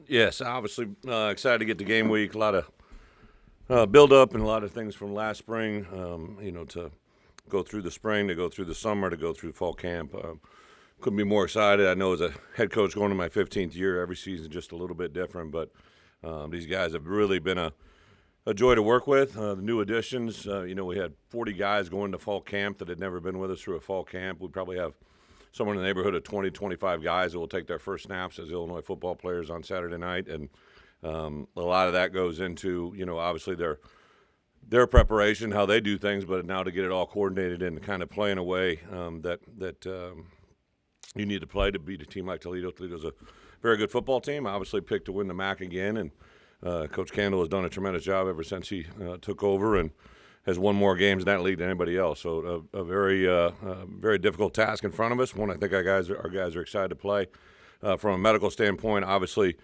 Yes, obviously excited to get to game week. A lot of build up and a lot of things from last spring. To go through the spring, to go through the summer, to go through fall camp. Couldn't be more excited. I know as a head coach going to my 15th year, every season just a little bit different, but these guys have really been a joy to work with. The new additions, we had 40 guys going to fall camp that had never been with us through a fall camp. We probably have somewhere in the neighborhood of 20, 25 guys that will take their first snaps as Illinois football players on Saturday night, and a lot of that goes into obviously their preparation, how they do things, but now to get it all coordinated and kind of play in a way that you need to play to beat a team like Toledo. Toledo's a very good football team. Obviously picked to win the MAC again, and Coach Candle has done a tremendous job ever since he took over and has won more games in that league than anybody else. So a very difficult task in front of us. One I think our guys are excited to play. From a medical standpoint, obviously,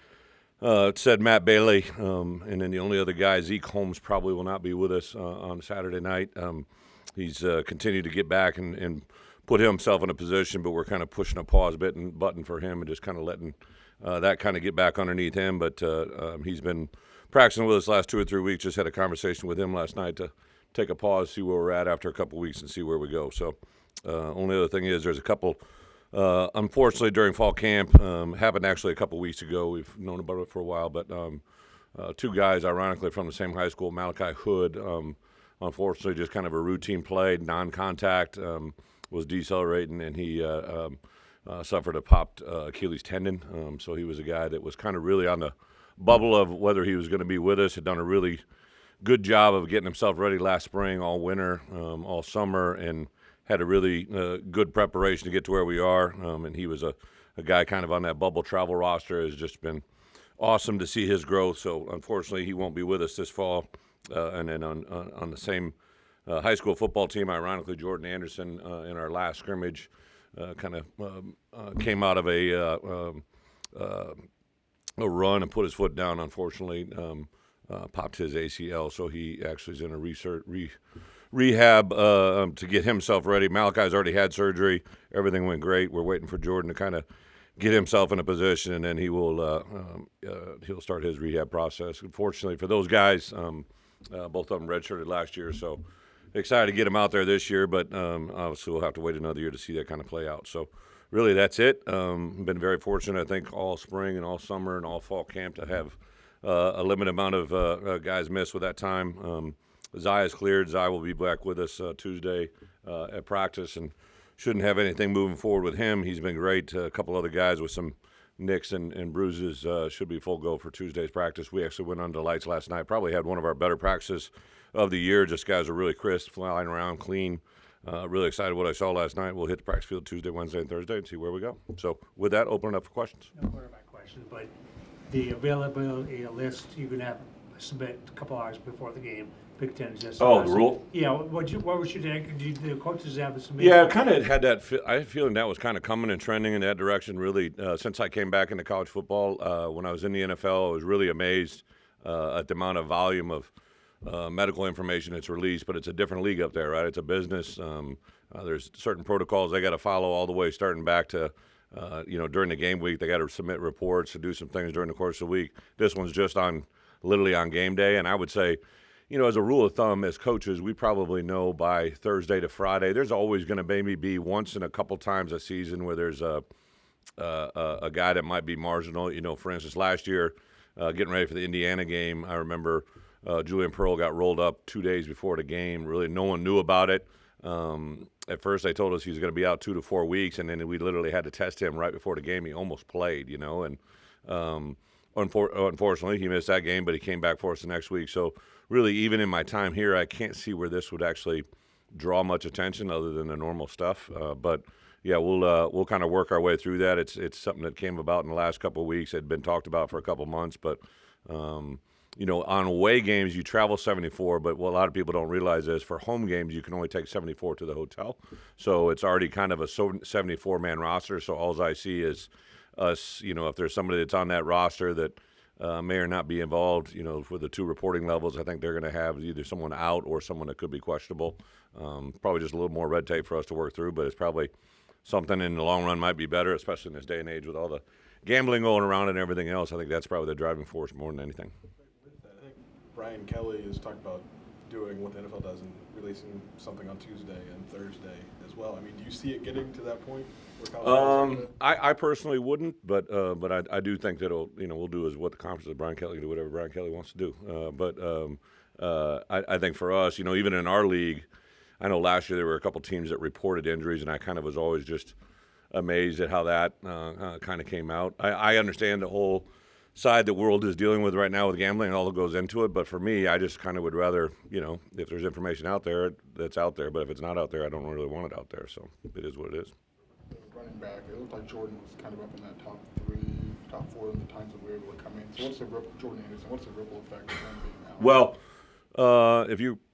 it said Matt Bailey, and then the only other guy, Zeke Holmes, probably will not be with us on Saturday night. He's continued to get back and put himself in a position, but we're kind of pushing a pause button for him and just kind of letting that kind of get back underneath him. But he's been practicing with us last 2 or 3 weeks. Just had a conversation with him last night to take a pause, see where we're at after a couple weeks, and see where we go. So only other thing is there's a couple, unfortunately, during fall camp, happened actually a couple weeks ago. We've known about it for a while, but two guys, ironically, from the same high school, Malachi Hood, unfortunately, just kind of a routine play, non-contact, was decelerating, and he suffered a popped Achilles tendon. So he was a guy that was kind of really on the bubble of whether he was going to be with us, had done a really good job of getting himself ready last spring, all winter, all summer, and had a really good preparation to get to where we are. And he was a guy kind of on that bubble travel roster. Has just been awesome to see his growth. So unfortunately, he won't be with us this fall. And then on the same high school football team, ironically, Jordan Anderson in our last scrimmage kind of came out of a run and put his foot down. Unfortunately, popped his ACL, so he actually is in a rehab to get himself ready. Malachi's already had surgery. Everything went great. We're waiting for Jordan to kind of get himself in a position, and then he'll start his rehab process. Unfortunately for those guys, both of them redshirted last year, so excited to get them out there this year, but obviously we'll have to wait another year to see that kind of play out. So really that's it. Been very fortunate, I think, all spring and all summer and all fall camp to have a limited amount of guys miss with that time. Zai is cleared. Zai will be back with us Tuesday at practice, and shouldn't have anything moving forward with him. He's been great. A couple other guys with some nicks and bruises should be full go for Tuesday's practice. We actually went under lights last night. Probably had one of our better practices of the year. Just guys are really crisp, flying around, clean. Really excited what I saw last night. We'll hit the practice field Tuesday, Wednesday, and Thursday and see where we go. So with that, open it up for questions. No more of my questions, but the availability list you're gonna have submit a couple hours before the game. Big Ten just. Oh, the rule? Yeah, what was your take? Did the coaches have to submit? Yeah, kind of had that. I had a feeling that was kind of coming and trending in that direction. Really, since I came back into college football, when I was in the NFL, I was really amazed at the amount of volume of medical information that's released. But it's a different league up there, right? It's a business. There's certain protocols they got to follow all the way, starting back to during the game week. They got to submit reports to do some things during the course of the week. This one's just literally on game day, and I would say, as a rule of thumb, as coaches, we probably know by Thursday to Friday. There's always going to maybe be once in a couple times a season where there's a guy that might be marginal. For instance, last year, getting ready for the Indiana game, I remember Julian Pearl got rolled up 2 days before the game. Really, no one knew about it. At first, they told us he was going to be out 2 to 4 weeks, and then we literally had to test him right before the game. He almost played, and unfortunately, he missed that game, but he came back for us the next week. So really, even in my time here, I can't see where this would actually draw much attention other than the normal stuff. But yeah, we'll kind of work our way through that. It's something that came about in the last couple of weeks. It had been talked about for a couple of months, but on away games you travel 74. But what a lot of people don't realize is for home games you can only take 74 to the hotel. So it's already kind of a 74-man roster. So all I see is us. If there's somebody that's on that roster that may or not be involved, for the two reporting levels, I think they're going to have either someone out or someone that could be questionable. Probably just a little more red tape for us to work through, but it's probably something in the long run might be better, especially in this day and age with all the gambling going around and everything else. I think that's probably the driving force more than anything. I think Brian Kelly has talked about doing what the NFL does and releasing something on Tuesday and Thursday as well. I mean, do you see it getting to that point? I personally wouldn't, but I do think that we'll do is what the conference of Brian Kelly can do, whatever Brian Kelly wants to do. I think for us, even in our league, I know last year there were a couple teams that reported injuries, and I kind of was always just amazed at how that kind of came out. I understand the whole side the world is dealing with right now with gambling and all that goes into it, but for me, I just kind of would rather, if there's information out there, that's out there, but if it's not out there, I don't really want it out there, so it is what it is. Running back, it looked like Jordan was kind of up in that top 4 in the times that we were able to come in. So Jordan Anderson, what's the ripple effect of him being out? Well,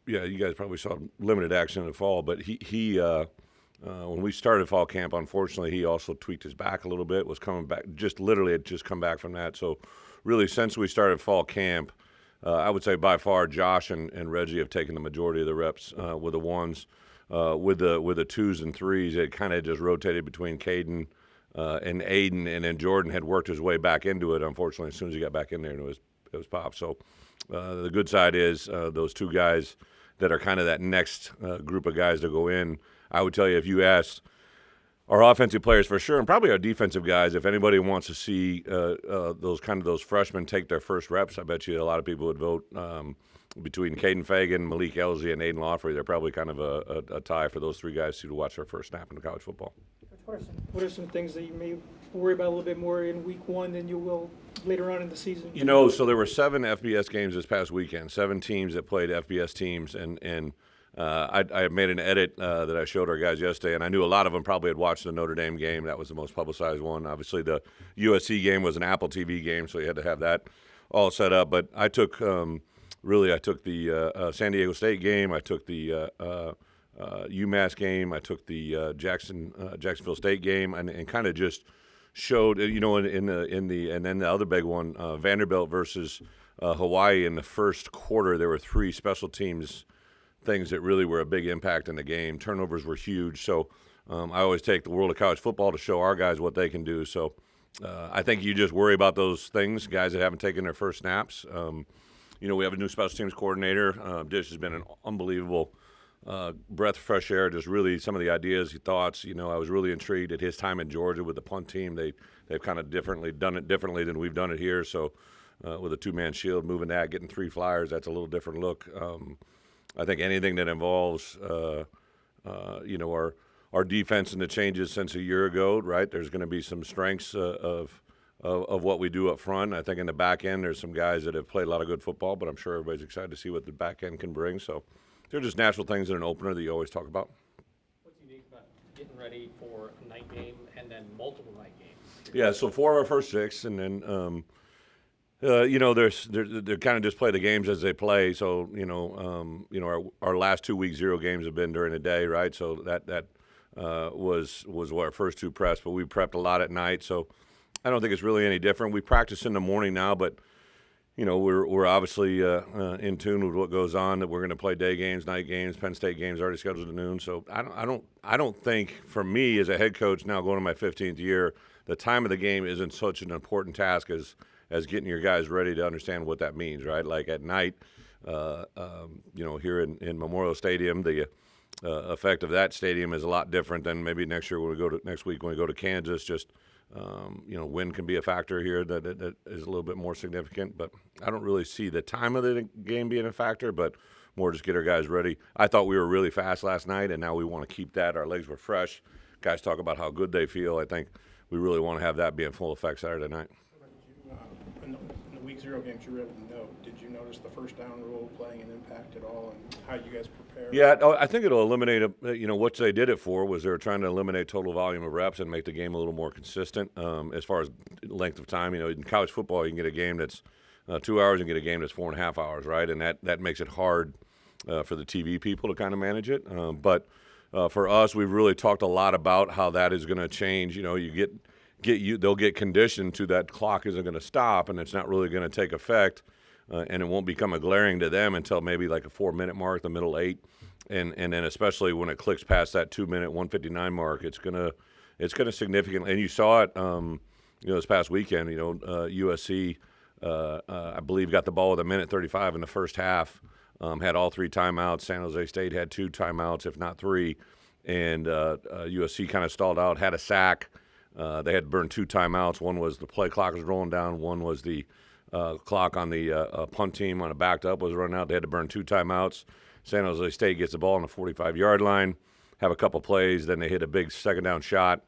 you guys probably saw limited action in the fall, but he when we started fall camp, unfortunately, he also tweaked his back a little bit, was coming back, had just come back from that. So really, since we started fall camp, I would say by far Josh and Reggie have taken the majority of the reps with the ones. With the 2s and 3s, it kind of just rotated between Caden and Aiden, and then Jordan had worked his way back into it. Unfortunately, as soon as he got back in there, it was popped. So the good side is those two guys that are kind of that next group of guys to go in. I would tell you, if you asked our offensive players for sure, and probably our defensive guys, if anybody wants to see those freshmen take their first reps, I bet you a lot of people would vote between Caden Fagan, Malik Elzy, and Aiden Lawfrey. They're probably kind of a tie for those three guys to watch their first snap in college football. What are some things that you may worry about a little bit more in week one than you will later on in the season? So there were 7 FBS games this past weekend, 7 teams that played FBS teams, and I made an edit that I showed our guys yesterday, and I knew a lot of them probably had watched the Notre Dame game. That was the most publicized one. Obviously, the USC game was an Apple TV game, so you had to have that all set up. But I took the San Diego State game. I took the UMass game. I took the Jacksonville State game, and kind of just showed, and then the other big one, Vanderbilt versus Hawaii. In the first quarter, there were 3 special teams things that really were a big impact in the game. Turnovers were huge. So I always take the world of college football to show our guys what they can do. So I think you just worry about those things, guys that haven't taken their first snaps. We have a new special teams coordinator. Dish has been an unbelievable breath of fresh air, just really some of the ideas, thoughts. I was really intrigued at his time in Georgia with the punt team. They've kind of done it differently than we've done it here. So with a 2-man shield, moving that, getting 3 flyers, that's a little different look. I think anything that involves, our defense and the changes since a year ago, right? There's going to be some strengths of what we do up front. I think in the back end, there's some guys that have played a lot of good football, but I'm sure everybody's excited to see what the back end can bring. So they're just natural things in an opener that you always talk about. What's unique about getting ready for a night game and then multiple night games? Yeah, so 4 of our first 6, and then they're kind of just play the games as they play. So our last 2 week 0 games have been during the day, right? So that was what our first 2 preps, but we prepped a lot at night. So I don't think it's really any different. We practice in the morning now, but we're obviously in tune with what goes on. That we're going to play day games, night games. Penn State games already scheduled at noon. So I don't think, for me as a head coach now going to my 15th year, the time of the game isn't such an important task as getting your guys ready to understand what that means, right? Like at night, here in Memorial Stadium, the effect of that stadium is a lot different than maybe next week when we go to Kansas. Just wind can be a factor here that is a little bit more significant. But I don't really see the time of the game being a factor, but more just get our guys ready. I thought we were really fast last night, and now we want to keep that. Our legs were fresh. Guys talk about how good they feel. I think we really want to have that be in full effect Saturday night. In the week 0 games you were able to note, did you notice the first down rule playing an impact at all and how you guys prepare? Yeah, I think it'll eliminate, what they did it for was they were trying to eliminate total volume of reps and make the game a little more consistent as far as length of time. In college football, you can get a game that's 2 hours and get a game that's 4.5 hours, right? And that makes it hard for the TV people to kind of manage it. But for us, we've really talked a lot about how that is going to change. They'll get conditioned to that clock isn't going to stop, and it's not really going to take effect, and it won't become a glaring to them until maybe like a 4-minute mark, the middle 8, and then especially when it clicks past that 2-minute 1:59 mark, it's going to it's going to significantly. And you saw it, this past weekend. USC, I believe, got the ball with 1:35 in the first half. Had all 3 timeouts. San Jose State had 2 timeouts, if not 3. And USC kind of stalled out, had a sack. They had burned 2 timeouts. One was the play clock was rolling down. One was the clock on the punt team on a backed up was running out. They had to burn 2 timeouts. San Jose State gets the ball on the 45-yard line, have a couple plays, then they hit a big second down shot,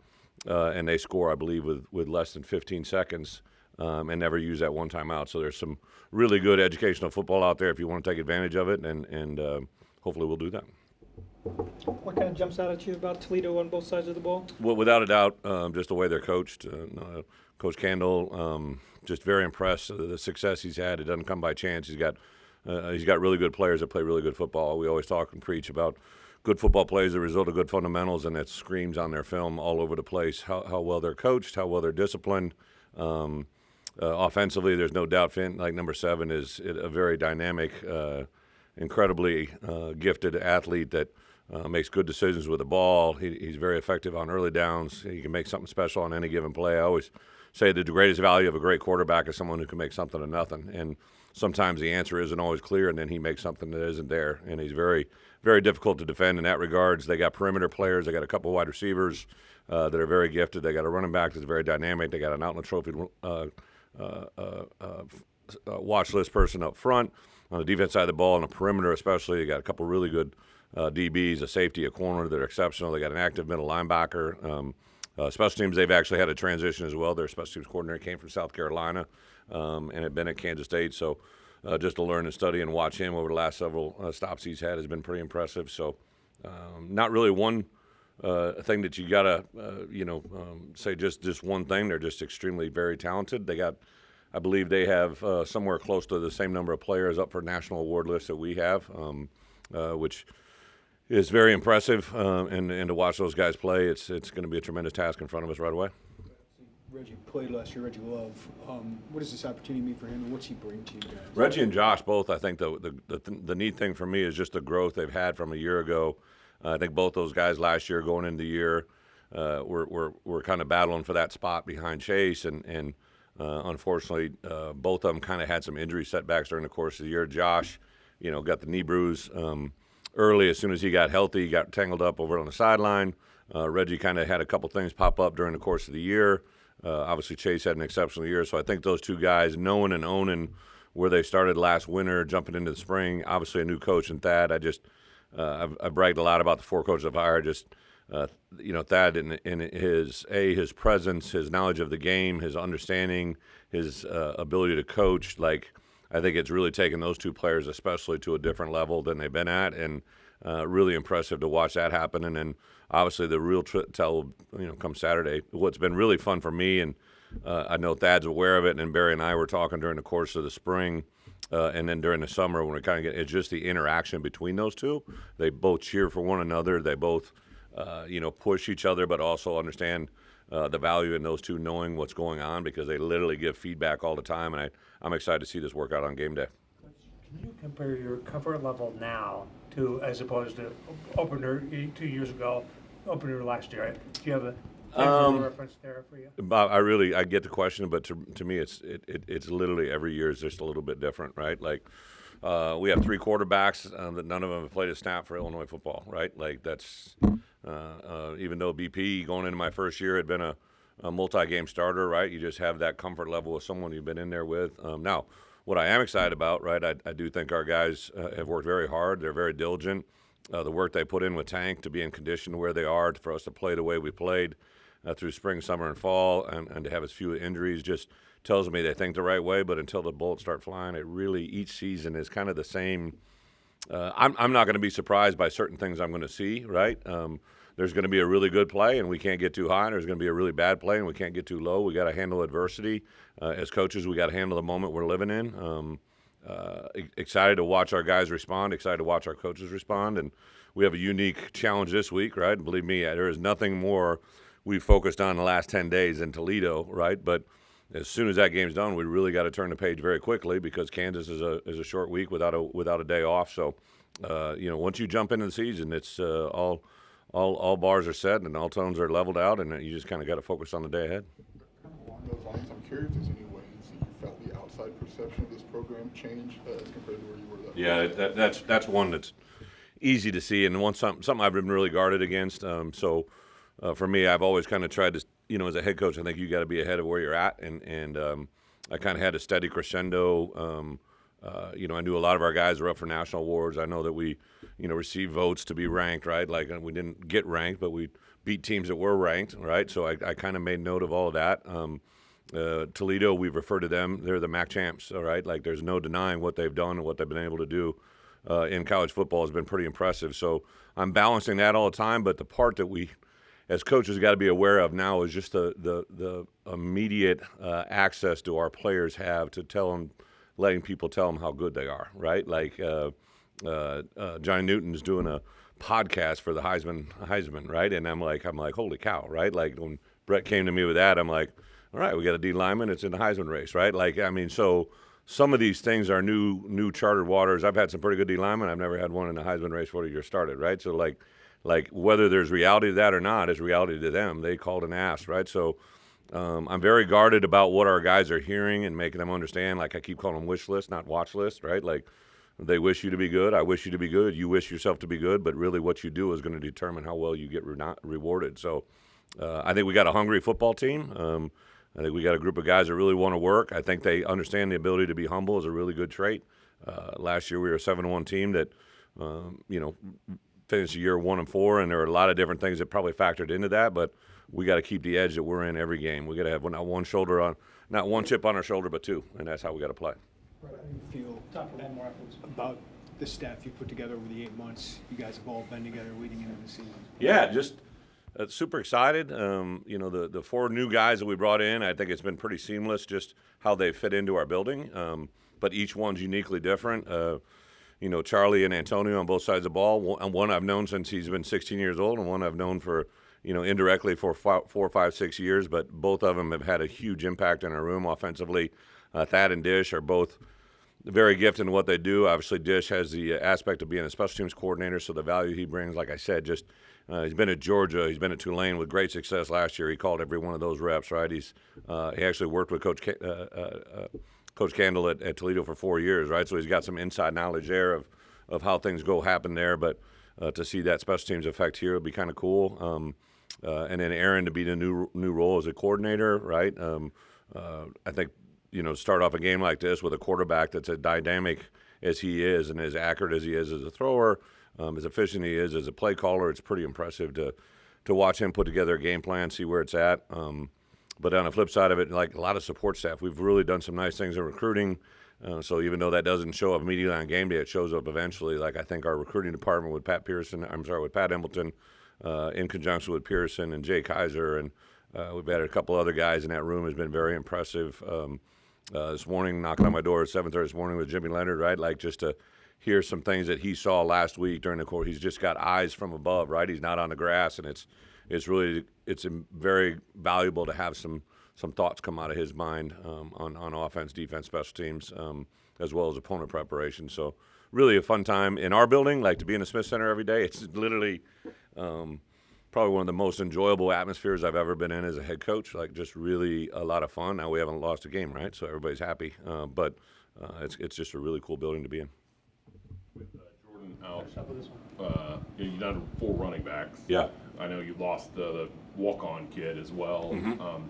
and they score, I believe, with less than 15 seconds. And never use that 1 timeout. So there's some really good educational football out there if you want to take advantage of it, and hopefully we'll do that. What kind of jumps out at you about Toledo on both sides of the ball? Well, without a doubt, just the way they're coached. Coach Kendall, just very impressed. The success he's had, it doesn't come by chance. He's got really good players that play really good football. We always talk and preach about good football plays, the result of good fundamentals, and it screams on their film all over the place how well they're coached, how well they're disciplined. Offensively, there's no doubt Finn, like number 7, is a very dynamic, incredibly gifted athlete that makes good decisions with the ball. He's very effective on early downs. He can make something special on any given play. I always say the greatest value of a great quarterback is someone who can make something of nothing. And sometimes the answer isn't always clear, and then he makes something that isn't there. And he's very, very difficult to defend in that regards. They got perimeter players. They got a couple wide receivers that are very gifted. They got a running back that's very dynamic. They got an Outland Trophy watch list person up front on the defense side of the ball, and the perimeter especially. They got a couple really good DBs, a safety, a corner that are exceptional. They got an active middle linebacker. Special teams, they've actually had a transition as well. Their special teams coordinator came from South Carolina and had been at Kansas State. So just to learn and study and watch him over the last several stops he's had has been pretty impressive. So not really one thing that you got to, say just one thing. They're just extremely very talented. They got, I believe they have somewhere close to the same number of players up for national award lists that we have, which is very impressive. And to watch those guys play, it's going to be a tremendous task in front of us right away. Reggie played last year, Reggie Love. What does this opportunity mean for him, and what's he bring to you guys? Reggie and Josh both, I think the neat thing for me is just the growth they've had from a year ago. I think both those guys last year going into the year were kind of battling for that spot behind Chase, and unfortunately both of them kind of had some injury setbacks during the course of the year. Josh, got the knee bruise early. As soon as he got healthy, he got tangled up over on the sideline. Reggie kind of had a couple things pop up during the course of the year. Obviously, Chase had an exceptional year, so I think those two guys, knowing and owning where they started last winter, jumping into the spring, obviously a new coach in Thad. I've bragged a lot about the 4 coaches I've hired. Thad in his presence, his knowledge of the game, his understanding, his ability to coach. I think it's really taken those 2 players, especially, to a different level than they've been at, and really impressive to watch that happen. And then obviously the real tell, come Saturday. What's been really fun for me, and I know Thad's aware of it, and Barry and I were talking during the course of the spring. And then during the summer, when we kind of it's just the interaction between those 2. They both cheer for one another. They both, push each other, but also understand the value in those 2 knowing what's going on, because they literally give feedback all the time. And I'm excited to see this work out on game day. Can you compare your comfort level now to, as opposed to opener 2 years ago, opener last year? Do you have a reference there for you? Bob, I get the question, but to me, it's literally every year is just a little bit different, right? We have 3 quarterbacks that none of them have played a snap for Illinois football, right? That's even though BP going into my first year had been a multi-game starter, right? You just have that comfort level with someone you've been in there with. Now, what I am excited about, right? I do think our guys have worked very hard. They're very diligent. The work they put in with Tank to be in condition where they are for us to play the way we played through spring, summer, and fall, and to have as few injuries just tells me they think the right way. But until the bullets start flying, it really, each season is kind of the same. I'm not going to be surprised by certain things I'm going to see, right? There's going to be a really good play, and we can't get too high. There's going to be a really bad play, and we can't get too low. We got to handle adversity. As coaches, we got to handle the moment we're living in. Excited to watch our guys respond, excited to watch our coaches respond, and we have a unique challenge this week, right? And believe me, there is nothing more we've focused on the last 10 days in Toledo, right? But as soon as that game's done, we really got to turn the page very quickly, because Kansas is a short week without a day off. So, once you jump into the season, it's all all bars are set and all tones are leveled out, and you just kind of got to focus on the day ahead. Kind of along those lines, I'm curious if there's any ways that you felt the outside perception of this program change as compared to where you were that Yeah, that's one that's easy to see, and something I've been really guarded against. For me, I've always kind of tried to, as a head coach, I think you got to be ahead of where you're at, and I kind of had a steady crescendo. I knew a lot of our guys were up for national awards. I know that we, received votes to be ranked, right? Like we didn't get ranked, but we beat teams that were ranked, right? So I kind of made note of all of that. Toledo, we refer to them, they're the MAC champs, all right? Like there's no denying what they've done and what they've been able to do in college football has been pretty impressive. So I'm balancing that all the time, but the part that we as coaches got to be aware of now is just the immediate access to our players have to letting people tell them how good they are, right? Like Johnny Newton's doing a podcast for the Heisman, right? And I'm like, holy cow, right? Like when Bret came to me with that, I'm like, all right, we got a D lineman, it's in the Heisman race, right? Like, so some of these things are new charted waters. I've had some pretty good D linemen. I've never had one in the Heisman race before the year started, right? So like whether there's reality to that or not is reality to them. They called and asked, right? So I'm very guarded about what our guys are hearing and making them understand. Like I keep calling them wish list, not watch list, right? Like they wish you to be good. I wish you to be good. You wish yourself to be good, but really what you do is going to determine how well you get rewarded. So I think we got a hungry football team. I think we got a group of guys that really want to work. I think they understand the ability to be humble is a really good trait. Last year we were a 7-1 team that, finished the year 1-4, and there are a lot of different things that probably factored into that. But we got to keep the edge that we're in every game. We got to have not one chip on our shoulder, but two, and that's how we got to play. How do you feel about the staff you put together over the 8 months? You guys have all been together leading into the season. Yeah, just super excited. The 4 new guys that we brought in, I think it's been pretty seamless just how they fit into our building. But each one's uniquely different. Charlie and Antonio on both sides of the ball. One I've known since he's been 16 years old, and one I've known for, indirectly for 4, 5, 6 years. But both of them have had a huge impact in our room offensively. Thad and Dish are both very gifted in what they do. Obviously, Dish has the aspect of being a special teams coordinator, so the value he brings, like I said, just he's been at Georgia, he's been at Tulane with great success last year. He called every one of those reps, right? He actually worked with Coach Candle at Toledo for 4 years, right? So he's got some inside knowledge there of how things happen there. But to see that special teams effect here would be kind of cool. And then Aaron to be the new role as a coordinator, right? I think start off a game like this with a quarterback that's as dynamic as he is and as accurate as he is as a thrower, as efficient he is as a play caller. It's pretty impressive to watch him put together a game plan, see where it's at. But on the flip side of it, like a lot of support staff, we've really done some nice things in recruiting. So even though that doesn't show up immediately on game day, it shows up eventually. Like I think our recruiting department with Pat Embleton, in conjunction with Pearson and Jay Kaiser, and we've added a couple other guys in that room, has been very impressive. This morning, knocking on my door at 7:30 this morning with Jimmy Leonard, right? Like just to hear some things that he saw last week during the course. He's just got eyes from above, right? He's not on the grass, and it's very valuable to have some thoughts come out of his mind on offense, defense, special teams, as well as opponent preparation. So really a fun time in our building, like to be in the Smith Center every day. It's literally probably one of the most enjoyable atmospheres I've ever been in as a head coach. Like just really a lot of fun. Now we haven't lost a game, right? So everybody's happy. But it's just a really cool building to be in. With Jordan out, you've done 4 running backs. Yeah. I know you lost the walk-on kid as well. Mm-hmm.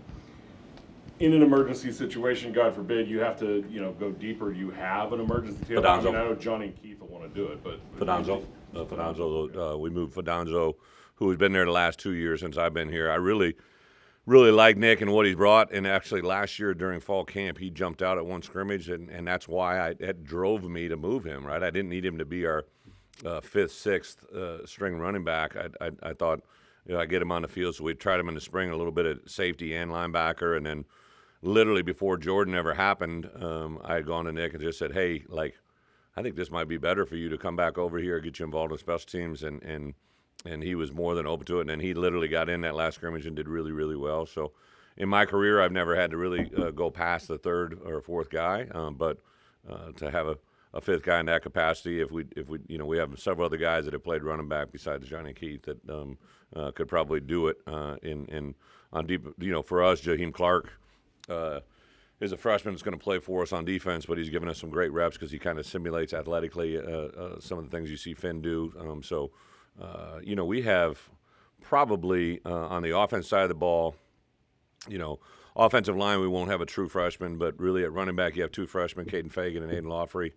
In an emergency situation, God forbid, you have to go deeper. Do you have an emergency tail? I know Johnny and Keith will want to do it, but Fidanzo, we moved Fidanzo, who has been there the last 2 years since I've been here. I really like Nick and what he's brought. And actually last year during fall camp, he jumped out at one scrimmage, and that's why it drove me to move him, right? I didn't need him to be our 5th, 6th string running back. I thought, I'd get him on the field. So we tried him in the spring, a little bit of safety and linebacker. And then literally before Jordan ever happened, I had gone to Nick and just said, hey, like, I think this might be better for you to come back over here, get you involved in special teams. And he was more than open to it. And then he literally got in that last scrimmage and did really, really well. So in my career, I've never had to really go past the 3rd or 4th guy. But to have a fifth guy in that capacity. If we we have several other guys that have played running back besides Johnny Keith that could probably do it on deep. For us, Jaheim Clark is a freshman that's going to play for us on defense, but he's given us some great reps because he kind of simulates athletically some of the things you see Finn do. We have probably on the offense side of the ball, offensive line, we won't have a true freshman, but really at running back, you have two freshmen, Caden Fagan and Aiden Lawfrey.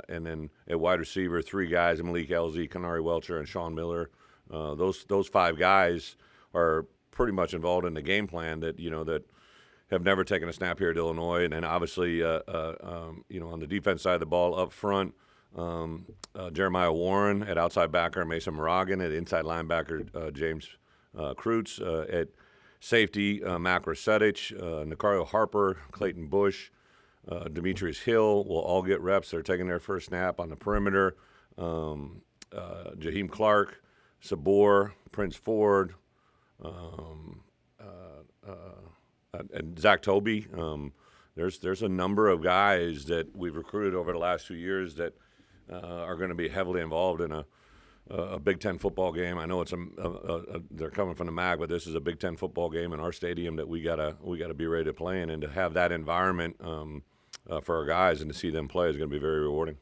And then at wide receiver, three guys, Malik Elzy, Kanari Welcher, and Sean Miller. Those five guys are pretty much involved in the game plan that have never taken a snap here at Illinois. And then obviously, on the defense side of the ball up front, Jeremiah Warren at outside backer, Mason Moragan at inside linebacker, James Kreutz at safety, Mac Rosetich, Nicario Harper, Clayton Bush, Demetrius Hill will all get reps. They're taking their first snap on the perimeter. Jaheim Clark, Sabor, Prince Ford, and Zach Toby. There's a number of guys that we've recruited over the last 2 years that are going to be heavily involved in a Big Ten football game. I know they're coming from the MAC, but this is a Big Ten football game in our stadium that we gotta be ready to play in, and to have that environment for our guys and to see them play is going to be very rewarding.